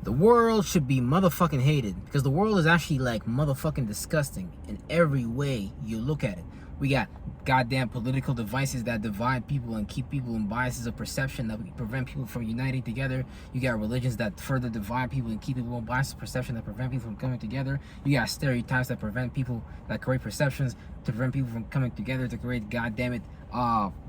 The world should be motherfucking hated because the world is actually like motherfucking disgusting in every way you look at it. We got goddamn political devices that divide people and keep people in biases of perception that prevent people from uniting together. You got religions that further divide people and keep people in biases of perception that prevent people from coming together. You got stereotypes that prevent people, that create perceptions to prevent people from coming together to create goddamn it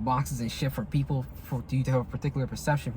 boxes and shit for people for you to have a particular perception,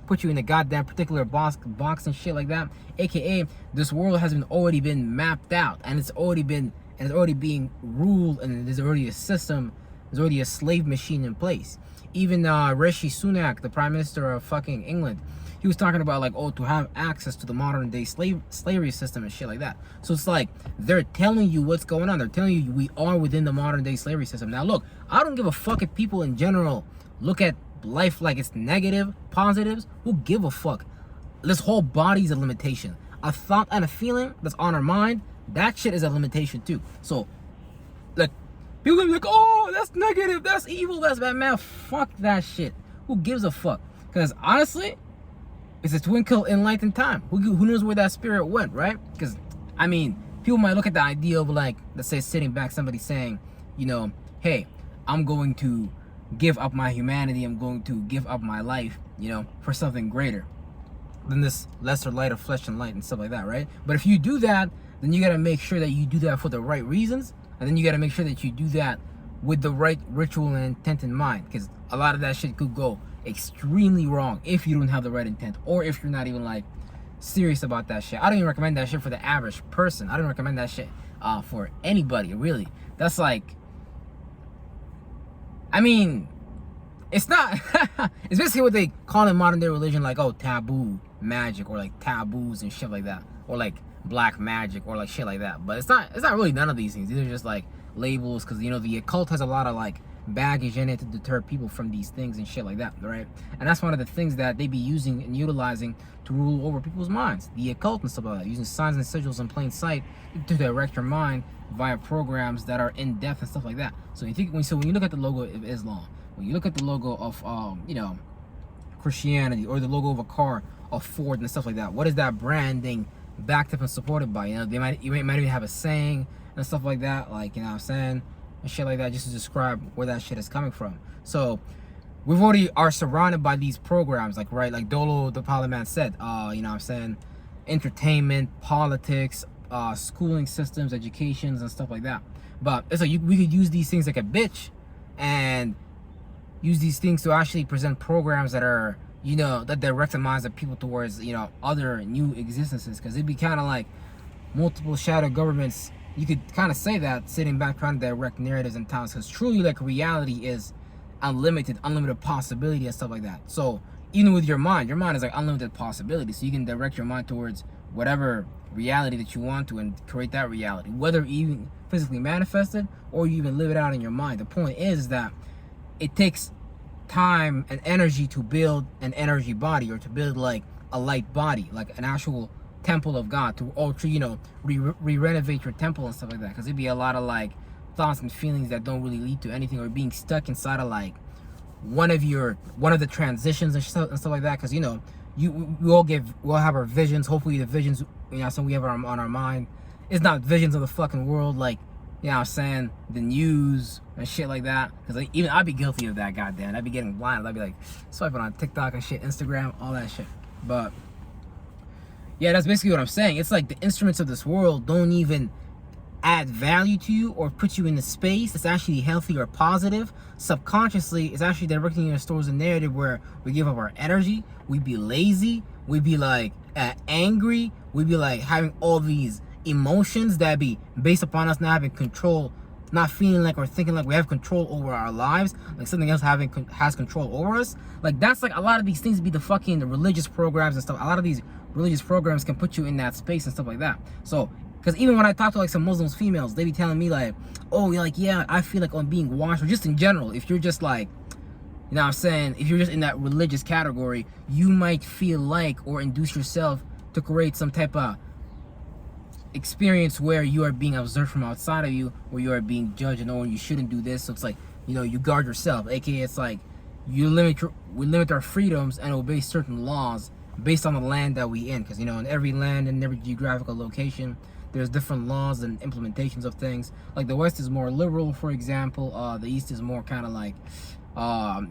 put you in a goddamn particular box and shit like that. AKA, this world has already been mapped out and it's already being ruled, and there's already a system, there's already a slave machine in place. Even Rishi Sunak, the Prime Minister of fucking England, he was talking about like, oh, to have access to the modern day slavery system and shit like that. So it's like they're telling you what's going on. They're telling you we are within the modern day slavery system. Now look, I don't give a fuck if people in general look at life like it's negative, positives. Who give a fuck? This whole body's a limitation. A thought and a feeling that's on our mind, that shit is a limitation too. So, like, people gonna be like, oh, that's negative, that's evil, that's bad. Man, fuck that shit. Who gives a fuck? Because honestly, it's a twinkle in light in time. Who knows where that spirit went, right? Because, I mean, people might look at the idea of like, let's say sitting back, somebody saying, you know, hey, I'm going to give up my humanity, I'm going to give up my life, you know, for something greater than this lesser light of flesh and light and stuff like that, right? But if you do that, then you got to make sure that you do that for the right reasons, and then you got to make sure that you do that with the right ritual and intent in mind, because a lot of that shit could go extremely wrong if you don't have the right intent, or if you're not even like serious about that shit. I don't even recommend that shit for the average person. I don't recommend that shit for anybody, really. That's like, I mean, it's not it's basically what they call in modern day religion, like, oh, taboo magic, or like taboos and shit like that, or like black magic, or like shit like that. But it's not really none of these things. These are just like labels, because you know the occult has a lot of like baggage in it to deter people from these things and shit like that, right? And that's one of the things that they be using and utilizing to rule over people's minds, the occult and stuff like that, using signs and sigils in plain sight to direct your mind via programs that are in depth and stuff like that. So when you look at the logo of Islam, when you look at the logo of you know, Christianity, or the logo of a car of Ford and stuff like that, what is that branding backed up and supported by? You know, you might even have a saying and stuff like that, like, you know what I'm saying, and shit like that, just to describe where that shit is coming from. So we've already are surrounded by these programs, like, right, like Dolo the Parliament said, you know what I'm saying, entertainment, politics, schooling systems, educations and stuff like that. But it's like we could use these things like a bitch, and use these things to actually present programs that are, you know, that direct the minds of people towards, you know, other new existences. Because it'd be kind of like multiple shadow governments, you could kind of say that, sitting back trying to direct narratives and towns, because truly, like, reality is unlimited possibility and stuff like that. So even with your mind is like unlimited possibility, so you can direct your mind towards whatever reality that you want to and create that reality, whether even physically manifested or you even live it out in your mind. The point is that it takes time and energy to build an energy body, or to build like a light body, like an actual temple of God, to you know, re-renovate your temple and stuff like that. Because it'd be a lot of like thoughts and feelings that don't really lead to anything, or being stuck inside of like one of the transitions and stuff like that. Because, you know, we'll have our visions. Hopefully the visions, you know, so we have on our mind, it's not visions of the fucking world, like, you know what I'm saying, the news and shit like that. Because like, even I'd be guilty of that, goddamn. I'd be getting blind. I'd be like swiping on TikTok and shit, Instagram, all that shit. But yeah, that's basically what I'm saying. It's like the instruments of this world don't even add value to you or put you in the space that's actually healthy or positive. Subconsciously, it's actually directing you towards a narrative where we give up our energy, we be lazy, we be like angry, we be like having all these emotions that be based upon us not having control, not feeling like or thinking like we have control over our lives, like something else has control over us. Like, that's like a lot of these things be the fucking religious programs and stuff. A lot of these religious programs can put you in that space and stuff like that. So, because even when I talk to like some Muslims females, they be telling me like, oh, you're like, yeah, I feel like I'm being watched. Or just in general, if you're just like, you know what I'm saying, if you're just in that religious category, you might feel like, or induce yourself to create some type of experience where you are being observed from outside of you, where you are being judged and, oh, you shouldn't do this. So it's like, you know, you guard yourself, aka it's like we limit our freedoms and obey certain laws based on the land that we in, because you know, in every land and every geographical location, there's different laws and implementations of things. Like the West is more liberal, for example. The East is more kind of like,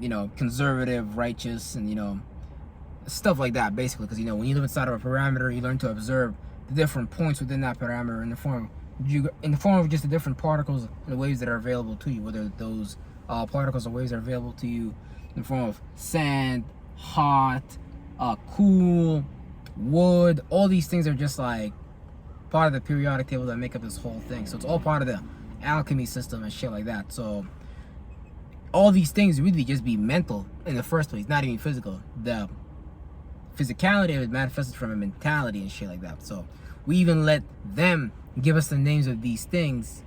you know, conservative, righteous, and you know, stuff like that, basically. Because you know, when you live inside of a parameter, you learn to observe the different points within that parameter in the form of just the different particles and the waves that are available to you. Whether those particles or waves are available to you in the form of sand, hot, cool, wood. All these things are just like part of the periodic table that make up this whole thing. So it's all part of the alchemy system and shit like that. So all these things really just be mental in the first place, not even physical. The physicality of it manifested from a mentality and shit like that. So we even let them give us the names of these things,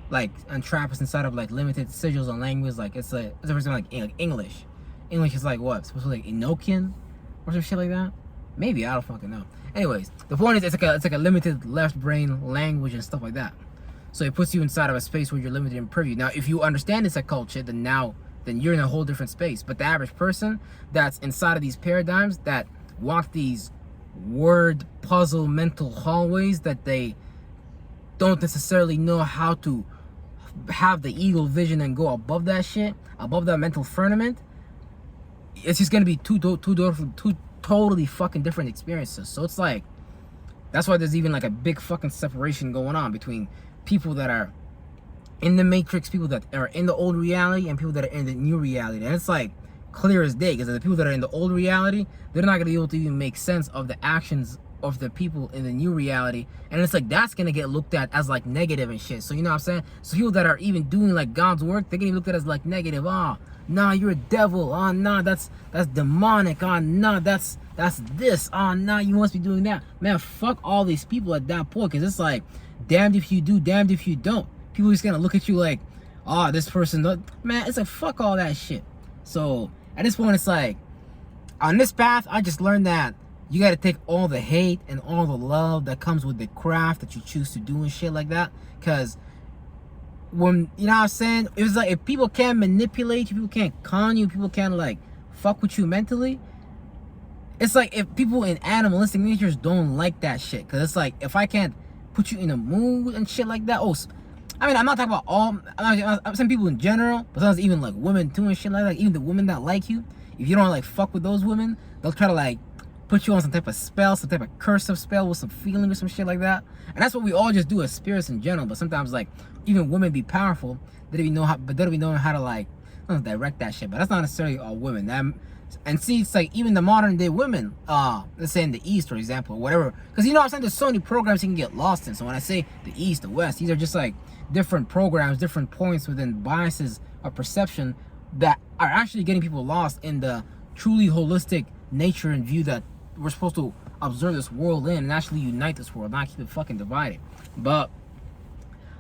like, and trap us inside of like limited sigils and language. Like it's a person like English. English is like what? Supposed to be like Enochian or some shit like that? Maybe, I don't fucking know. Anyways, the point is it's like a limited left brain language and stuff like that. So it puts you inside of a space where you're limited in preview. Now, if you understand this occult shit, then you're in a whole different space. But the average person that's inside of these paradigms that walk these word puzzle mental hallways that they don't necessarily know how to have the eagle vision and go above that shit, above that mental firmament, it's just gonna be two totally fucking different experiences. So it's like, that's why there's even like a big fucking separation going on between people that are in the matrix, people that are in the old reality, and people that are in the new reality. And it's like clear as day, because the people that are in the old reality, they're not gonna be able to even make sense of the actions of the people in the new reality. And it's like, that's gonna get looked at as like negative and shit. So you know what I'm saying? So people that are even doing like God's work, they're getting looked at as like negative. Oh, nah, you're a devil. Oh, nah, that's demonic. Oh, nah, that's this. Oh, nah, you must be doing that. Man, fuck all these people at that point, because it's like, damned if you do, damned if you don't. People just gonna look at you like, oh, this person, man, it's like, fuck all that shit. So at this point, it's like, on this path, I just learned that you got to take all the hate and all the love that comes with the craft that you choose to do and shit like that. Because when, you know what I'm saying, it was like, if people can't manipulate you, people can't con you, people can't like fuck with you mentally, it's like if people in animalistic natures don't like that shit. Because it's like, if I can't put you in a mood and shit like that, I mean, I'm not talking about all, I'm saying people in general, but sometimes even like women too and shit like that. Even the women that like you, if you don't like fuck with those women, they'll try to like put you on some type of spell, some type of cursive spell with some feeling or some shit like that. And that's what we all just do as spirits in general. But sometimes like even women be powerful, they don't even know how, but they don't even know how to like, I don't know, direct that shit. But that's not necessarily all women. And see, it's like even the modern day women, let's say in the East, for example, or whatever. Because you know what I'm saying, there's so many programs you can get lost in. So when I say the East, the West, these are just like different programs, different points within biases of perception that are actually getting people lost in the truly holistic nature and view that we're supposed to observe this world in and actually unite this world, not keep it fucking divided. But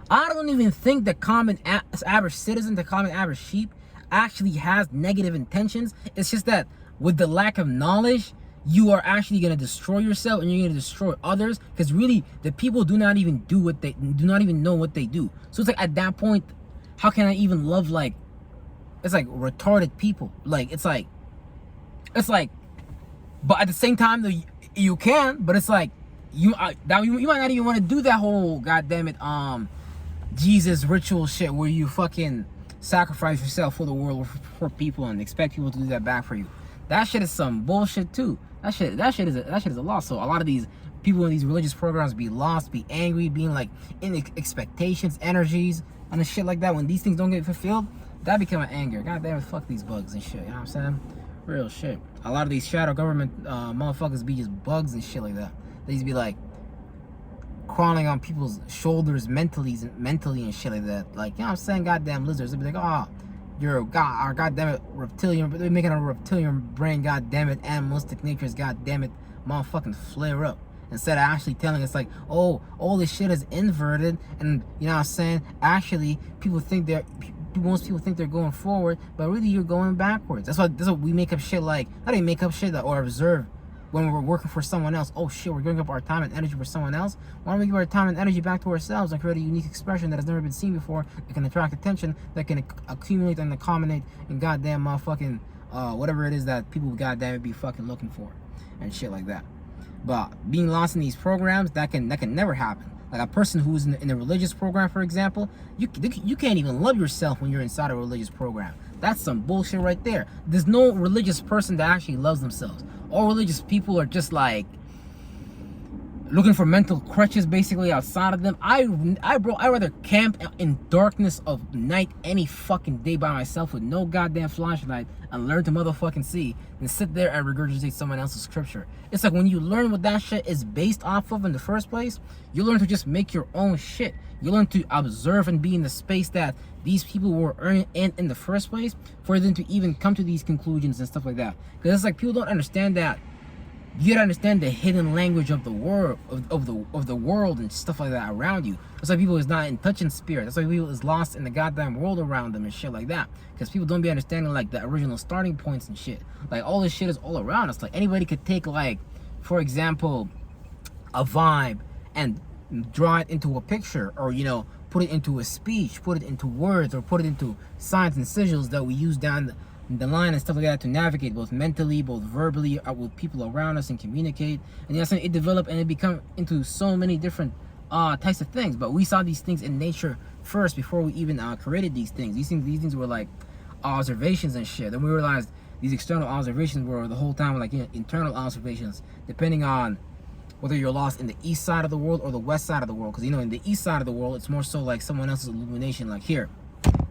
I don't even think the common average citizen, the common average sheep, actually has negative intentions. It's just that with the lack of knowledge, you are actually going to destroy yourself and you're going to destroy others, because really the people do not even know what they do. So it's like, at that point, how can I even love like, it's like retarded people? Like it's like, but at the same time, you can, but it's like, you might not even want to do that whole goddamn it Jesus ritual shit where you fucking sacrifice yourself for the world, for people, and expect people to do that back for you. That shit is some bullshit too. That shit is a loss. So a lot of these people in these religious programs be lost, be angry, being like in expectations, energies, and the shit like that. When these things don't get fulfilled, that become an anger. God damn it, fuck these bugs and shit. You know what I'm saying? Real shit. A lot of these shadow government motherfuckers be just bugs and shit like that. They used to be like crawling on people's shoulders mentally and shit like that. Like, you know what I'm saying? Goddamn lizards. They'd be like, oh, you're a god, our goddamn it reptilian. They're making a reptilian brain, goddamn it, animalistic natures, goddamn it, motherfucking flare up. Instead of actually telling us like, oh, all this shit is inverted, and you know what I'm saying? Actually, most people think they're going forward, but really you're going backwards. That's what we make up shit like, not even make up shit that, or observe when we're working for someone else. Oh shit, we're giving up our time and energy for someone else. Why don't we give our time and energy back to ourselves and create a unique expression that has never been seen before, that can attract attention, that can accumulate and accommodate and goddamn motherfucking whatever it is that people goddamn it be fucking looking for. and shit like that. But being lost in these programs, that can never happen. Like a person who's in a religious program, for example, you can't even love yourself when you're inside a religious program. That's some bullshit right there. There's no religious person that actually loves themselves. All religious people are just like looking for mental crutches basically outside of them. I'd rather camp in darkness of night any fucking day by myself with no goddamn flashlight and learn to motherfucking see than sit there and regurgitate someone else's scripture. It's like when you learn what that shit is based off of in the first place, you learn to just make your own shit. You learn to observe and be in the space that these people were in the first place for them to even come to these conclusions and stuff like that. Because it's like people don't understand that. You gotta understand the hidden language of the world, of the world and stuff like that around you. That's why people is not in touch in spirit. That's why people is lost in the goddamn world around them and shit like that. Because people don't be understanding like the original starting points and shit. Like all this shit is all around us. Like anybody could take like, for example, a vibe and draw it into a picture, or you know, put it into a speech, put it into words, or put it into signs and sigils that we use down the line and stuff like that to navigate both mentally, both verbally, with people around us and communicate. And yes, it developed and it become into so many different types of things. But we saw these things in nature first before we even created these things. These things were like observations and shit. Then we realized these external observations were the whole time like internal observations, depending on whether you're lost in the east side of the world or the west side of the world. Because you know, in the east side of the world, it's more so like someone else's illumination. Like here,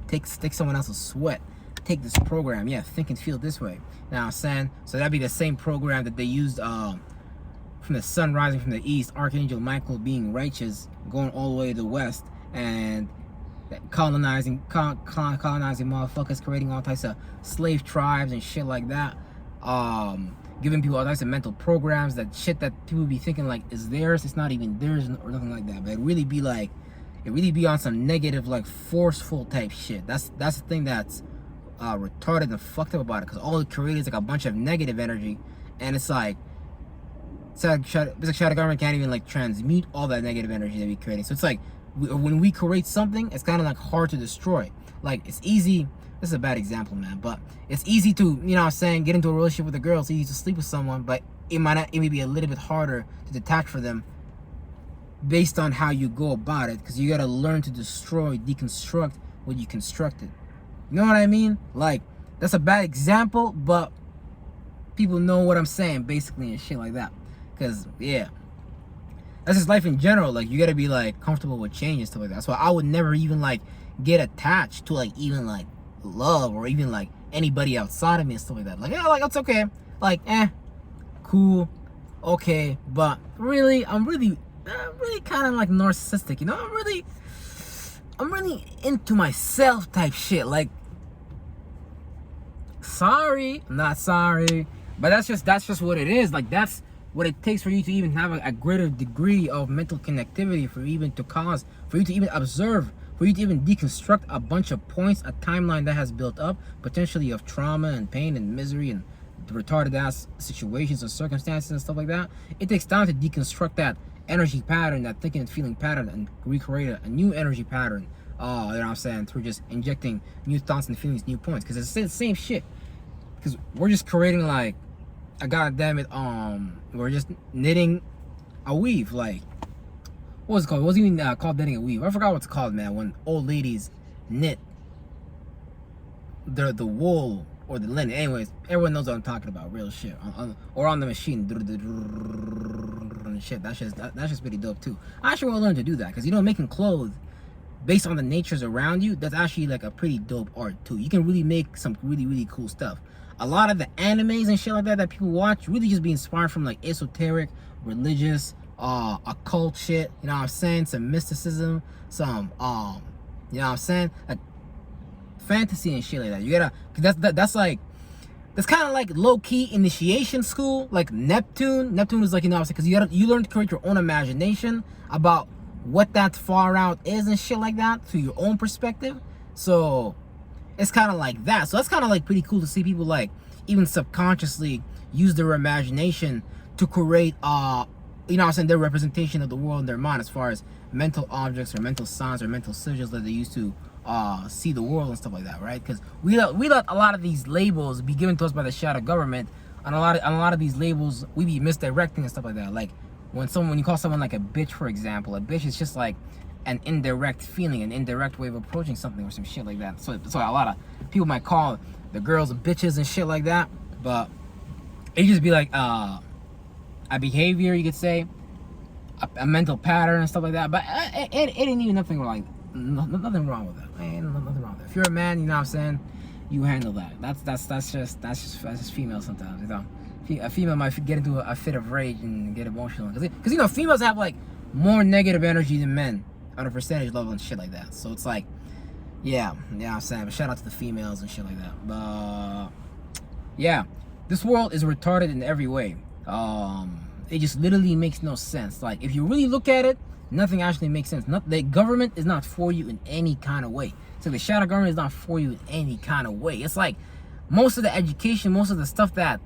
take someone else's sweat. Take this program, yeah, think and feel this way. Now, saying so that'd be the same program that they used from the sun rising from the east, Archangel Michael being righteous, going all the way to the west, and colonizing motherfuckers, creating all types of slave tribes and shit like that. Giving people all types of mental programs, that shit that people be thinking like is theirs, it's not even theirs or nothing like that. But it really be on some negative, like forceful type shit. That's the thing that's retarded and fucked up about it, because all it creates is like a bunch of negative energy, and it's like shadow government can't even like transmute all that negative energy that we're creating. So it's like when we create something, it's kind of like hard to destroy. Like it's easy, this is a bad example, man, but it's easy to, you know what I'm saying, get into a relationship with a girl. It's easy to sleep with someone, but it may be a little bit harder to detach from them based on how you go about it, because you got to learn to destroy, deconstruct what you constructed. You know what I mean? Like, that's a bad example, but people know what I'm saying, basically, and shit like that. Because, yeah, that's just life in general. Like, you gotta be, like, comfortable with change and stuff like that. That's why I would never even, like, get attached to, like, even, like, love or even, like, anybody outside of me and stuff like that. Like, yeah, like, it's okay. Like, cool, okay. But, really, I'm really kind of, like, narcissistic, you know? I'm really into myself type shit. Like, sorry, I'm not sorry, but that's just what it is. Like, that's what it takes for you to even have a greater degree of mental connectivity, for you to even observe, for you to even deconstruct a bunch of points, a timeline that has built up, potentially of trauma and pain and misery and retarded ass situations and circumstances and stuff like that. It takes time to deconstruct that energy pattern, that thinking and feeling pattern, and recreate a new energy pattern. You know what I'm saying? Through just injecting new thoughts and feelings, new points. Because it's the same shit. Because we're just creating like a goddamn it, we're just knitting a weave. Like, what was it called? It wasn't even called knitting a weave. I forgot what it's called, man. When old ladies knit the wool or the linen. Anyways, everyone knows what I'm talking about. Real shit. Or on the machine. And shit. That's just pretty dope too. I actually want to learn to do that, because you know, making clothes based on the natures around you, that's actually like a pretty dope art too. You can really make some really cool stuff. A lot of the animes and shit like that people watch really just be inspired from like esoteric, religious, occult shit. You know what I'm saying? Some mysticism, some you know what I'm saying? Like fantasy and shit like that. You gotta, cause that's kind of like low-key initiation school, like Neptune. Neptune is like, you know, because you learn to create your own imagination about what that far out is and shit like that through your own perspective. So it's kind of like that. So that's kind of like pretty cool to see people like even subconsciously use their imagination to create you know what I'm saying, their representation of the world in their mind, as far as mental objects or mental signs or mental sigils that they used to see the world and stuff like that, right? Because we let a lot of these labels be given to us by the shadow government on a lot of these labels, we be misdirecting and stuff like that. Like when you call someone like a bitch, for example, a bitch is just like an indirect feeling, an indirect way of approaching something or some shit like that. So a lot of people might call the girls bitches and shit like that, but it just be like a behavior, you could say, a mental pattern and stuff like that. But it ain't even nothing wrong, nothing wrong with that. Ain't nothing wrong with that. If you're a man, you know what I'm saying, you handle that. That's just female sometimes, you know. A female might get into a fit of rage and get emotional because you know females have like more negative energy than men on a percentage level and shit like that. So it's like, yeah, I'm saying. But shout out to the females and shit like that. But yeah, this world is retarded in every way. It just literally makes no sense. Like if you really look at it, nothing actually makes sense. The government is not for you in any kind of way. So the shadow government is not for you in any kind of way. It's like most of the education, most of the stuff that,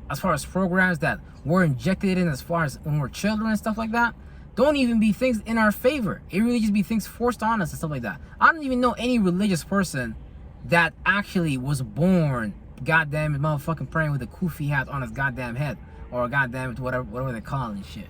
as far as programs that we're injected in, as far as when we're children and stuff like that, don't even be things in our favor. It really just be things forced on us and stuff like that. I don't even know any religious person that actually was born, goddamn motherfucking praying with a kufi hat on his goddamn head, or goddamn whatever they call it and shit.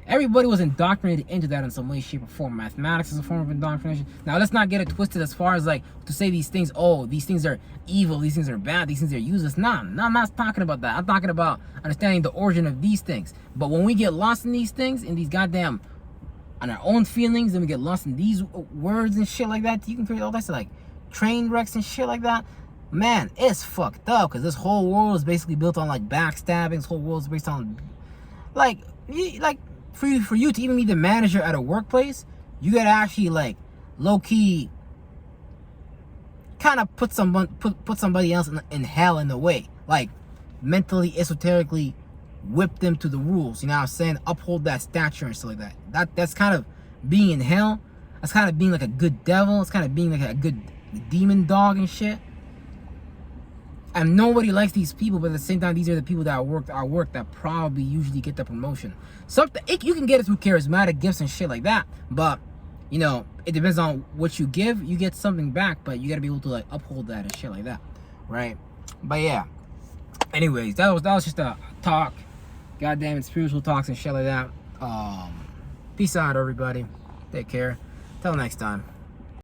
Everybody was indoctrinated into that in some way, shape, or form. Mathematics is a form of indoctrination. Now, let's not get it twisted as far as like to say these things, oh, these things are evil, these things are bad, these things are useless. Nah, I'm not talking about that. I'm talking about understanding the origin of these things. But when we get lost in these things, in these goddamn, on our own feelings, then we get lost in these words and shit like that, you can create all that, like train wrecks and shit like that. Man, it's fucked up because this whole world is basically built on like backstabbing. This whole world is based on like for you to even be the manager at a workplace, you gotta actually like low key kind of put somebody else in hell in a way, like mentally, esoterically whip them to the rules. You know what I'm saying? Uphold that stature and stuff like that. That's kind of being in hell. That's kind of being like a good devil. It's kind of being like a good demon dog and shit. And nobody likes these people, but at the same time, these are the people that work that probably usually get the promotion. You can get it through charismatic gifts and shit like that, but you know, it depends on what you give. You get something back, but you gotta be able to like uphold that and shit like that, right? But yeah. Anyways, that was just a talk. Goddamn it, spiritual talks and shit like that. Peace out, everybody. Take care. Till next time.